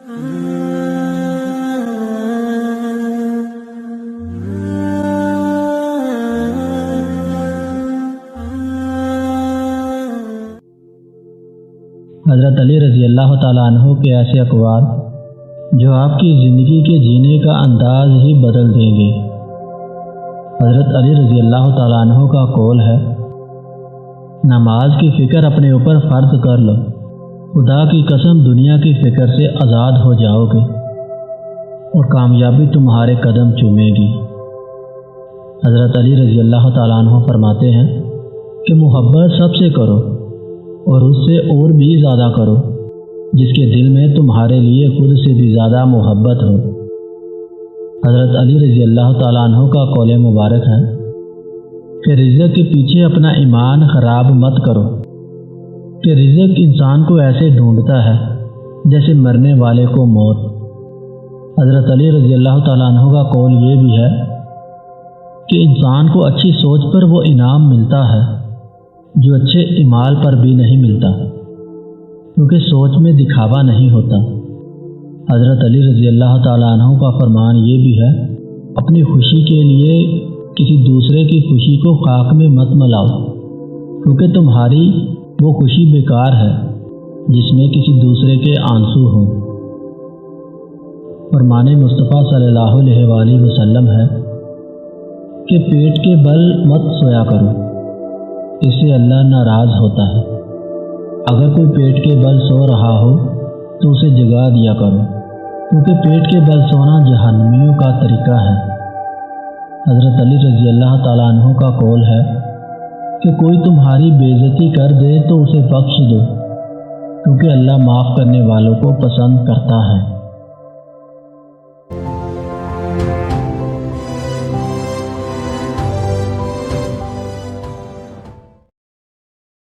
حضرت علی رضی اللہ تعالیٰ عنہ کے ایسے اقوال جو آپ کی زندگی کے جینے کا انداز ہی بدل دیں گے۔ حضرت علی رضی اللہ تعالیٰ عنہ کا قول ہے، نماز کی فکر اپنے اوپر فرض کر لو، خدا کی قسم دنیا کی فکر سے آزاد ہو جاؤ گے اور کامیابی تمہارے قدم چومے گی۔ حضرت علی رضی اللہ تعالیٰ عنہ فرماتے ہیں کہ محبت سب سے کرو اور اس سے اور بھی زیادہ کرو جس کے دل میں تمہارے لیے خود سے بھی زیادہ محبت ہو۔ حضرت علی رضی اللہ تعالیٰ عنہ کا قول مبارک ہے کہ رزق کے پیچھے اپنا ایمان خراب مت کرو، کہ رزق انسان کو ایسے ڈھونڈتا ہے جیسے مرنے والے کو موت۔ حضرت علی رضی اللہ تعالیٰ عنہ کا قول یہ بھی ہے کہ انسان کو اچھی سوچ پر وہ انعام ملتا ہے جو اچھے اعمال پر بھی نہیں ملتا، کیونکہ سوچ میں دکھاوا نہیں ہوتا۔ حضرت علی رضی اللہ تعالیٰ عنہ کا فرمان یہ بھی ہے، اپنی خوشی کے لیے کسی دوسرے کی خوشی کو خاک میں مت ملاؤ، کیونکہ تمہاری وہ خوشی بیکار ہے جس میں کسی دوسرے کے آنسو ہوں۔ فرمان مصطفیٰ صلی اللہ علیہ وآلہ وسلم ہے کہ پیٹ کے بل مت سویا کرو، اس سے اللہ ناراض ہوتا ہے۔ اگر کوئی پیٹ کے بل سو رہا ہو تو اسے جگا دیا کرو، کیونکہ پیٹ کے بل سونا جہنمیوں کا طریقہ ہے۔ حضرت علی رضی اللہ تعالیٰ عنہ کا قول ہے کہ کوئی تمہاری بے عزتی کر دے تو اسے بخش دو، کیونکہ اللہ معاف کرنے والوں کو پسند کرتا ہے۔